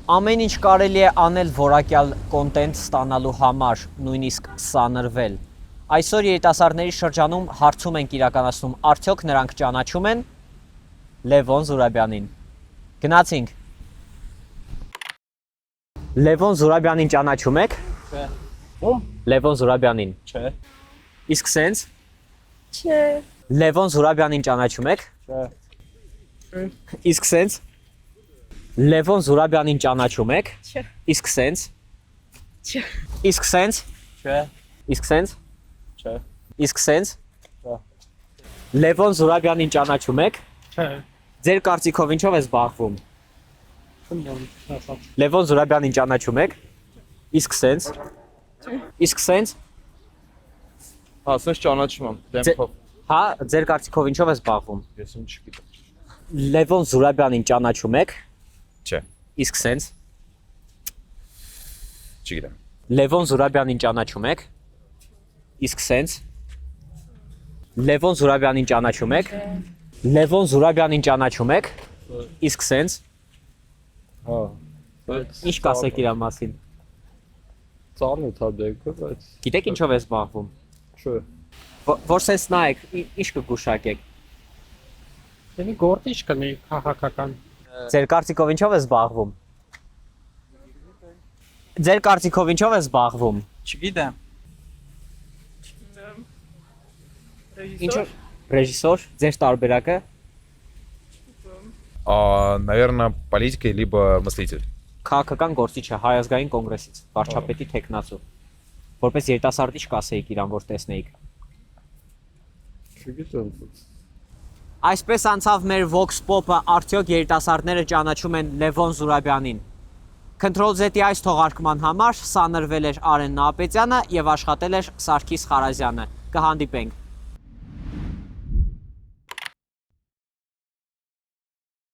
Ամեն ինչ կարելի է անել որակյալ կոնտենտ ստանալու համար, նույնիսկ սանրվել։ Այսօր երիտասարդների շրջանում հարցում ենք իրականացնում, արդյոք նրանք ճանաչում են Լևոն Զուրաբյանին։ Գնացինք։ Լևոն Զուրաբյանին ճանաչում եք։ Չէ։ Ո՞մ։ Լևոն Զուրաբյանին։ Չէ։ Իսկ սենց։ Չէ։ Լևոն Զուրաբյանին ճանաչում եք։ Չէ։ Իսկ սենց։ Լևոն Զուրաբյանին ճանաչում եք։ Չէ։ Իսկ սենց։ Չէ։ Իսկ սենց։ Չէ։ Իսկ սենց։ Չէ։ Իսկ սենց։ Չէ։ Լևոն Զուրաբյանին ճանաչում եք։ Չէ։ Ձեր կարծիքով ինչով է զբաղվում։ Լևոն Զուրաբյանին ճանաչում եք։ Իսկ սենց։ Իսկ սենց։ Հա, ասես ճանաչում եմ դեմքով։ Հա, ձեր կարծիքով ինչով է զբաղվում։ Ես չգիտեմ։ Լևոն Զուրաբյանին ճանաչում եք։ Չէ, Իսկ սենց։ չգիտեմ։ Լևոն Զուրաբյանին ճանաչում եք։ Իսկ սենց։ Լևոն Զուրաբյանին ճանաչում եք։ Լևոն Զուրաբյանին ճանաչում եք։ Իսկ սենց։ Հա։ Ինչ կասեք իր մասին։ Ծանոթ է դեպքը, բայց Գիտեք ինչով է զբաղվում։ չէ։ Որ սենց նայեք, ինչ կգուշակեք։ Դե գործիչ կնի քաղաքական։ Ձեր կարծիքով ինչով է զբաղվում։ Ձեր կարծիքով ինչով է զբաղվում։ Չգիտեմ։ Ինչով ռեժիսոր, ձեր տարբերակը։ Наверное, политикой либо мыслитель. Քաղաքական գործիչ է Հայ ազգային կոնգրեսից, վարչապետի տեխնացու։ Որպես երիտասարդ ինչ կասեիք իրան, որ տեսնեիք։ Չգիտեմ։ Այսպես անցավ մեր Vox Pop-ը, արդյոք երիտասարդները ճանաչում են Լևոն Զուրաբյանին։ Control-Z-ի այս թողարկման համար սանրվել էր Արեն Նահապետյանը եւ աշխատել էր Սարգիս Խարազյանը։ Կհանդիպենք։